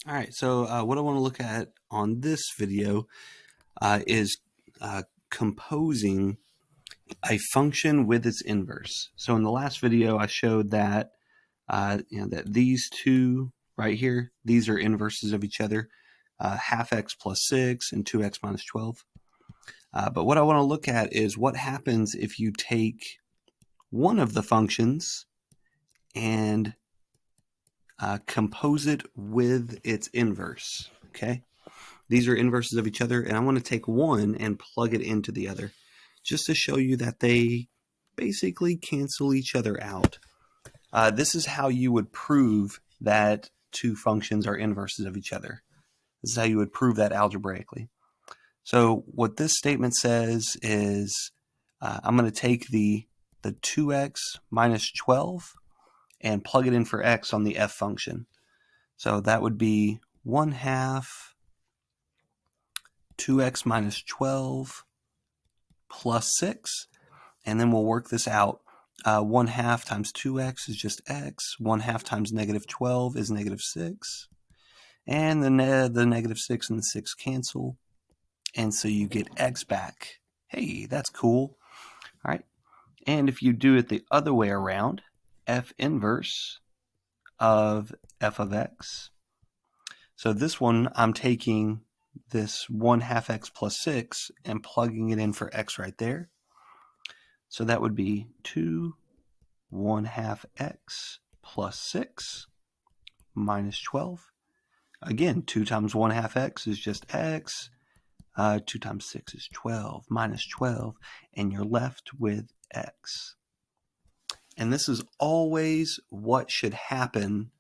All right, so what I want to look at on this video is composing a function with its inverse. So in the last video, I showed that that these two right here, these are inverses of each other, half x plus 6 and 2x minus 12. But what I want to look at is what happens if you take one of the functions and compose it with its inverse, okay? These are inverses of each other, and I want to take one and plug it into the other just to show you that they basically cancel each other out. This is how you would prove that two functions are inverses of each other. This is how you would prove that algebraically. So what this statement says is I'm going to take the 2x minus 12 and plug it in for x on the f function. So that would be 1/2 2x minus 12 plus 6, and then we'll work this out. 1/2 times 2x is just x. 1/2 times negative 12 is negative 6. And the negative 6 and the 6 cancel. And so you get x back. Hey, that's cool. All right. And if you do it the other way around, f inverse of f of x. So this one, I'm taking this 1/2 x plus 6 and plugging it in for x right there. So that would be 2 1/2 x plus 6 minus 12. Again, 2 times 1/2 x is just x. 2 times 6 is 12 minus 12, and you're left with x. And this is always what should happen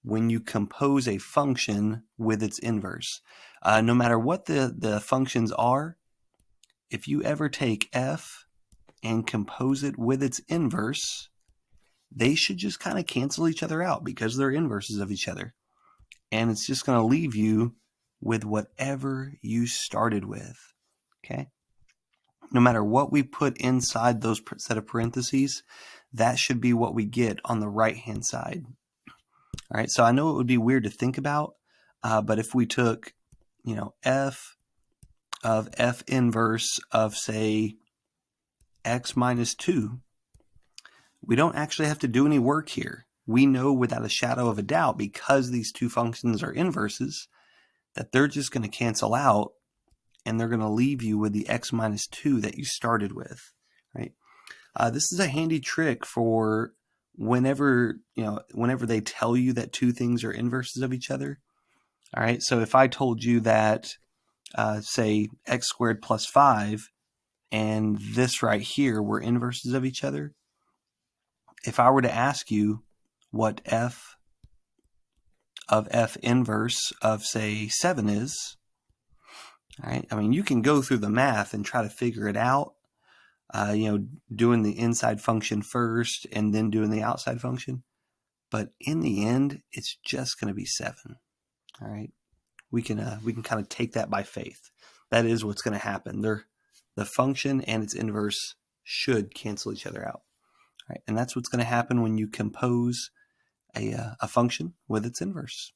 when you compose a function with its inverse. No matter what the functions are, if you ever take f and compose it with its inverse, they should just kind of cancel each other out because they're inverses of each other. And it's just going to leave you with whatever you started with, okay? No matter what we put inside those set of parentheses, that should be what we get on the right-hand side. All right, so I know it would be weird to think about, but if we took, f of f inverse of, say, x minus 2, we don't actually have to do any work here. We know without a shadow of a doubt, because these two functions are inverses, that they're just going to cancel out, and they're going to leave you with the x minus 2 that you started with, right? This is a handy trick for whenever they tell you that two things are inverses of each other. All right, so if I told you that, say, x squared plus 5 and this right here were inverses of each other, if I were to ask you what f of f inverse of, say, 7 is, all right, I mean, you can go through the math and try to figure it out, doing the inside function first and then doing the outside function. But in the end, it's just going to be 7. All right, we can kind of take that by faith. That is what's going to happen. The function and its inverse should cancel each other out. All right, and that's what's going to happen when you compose a function with its inverse.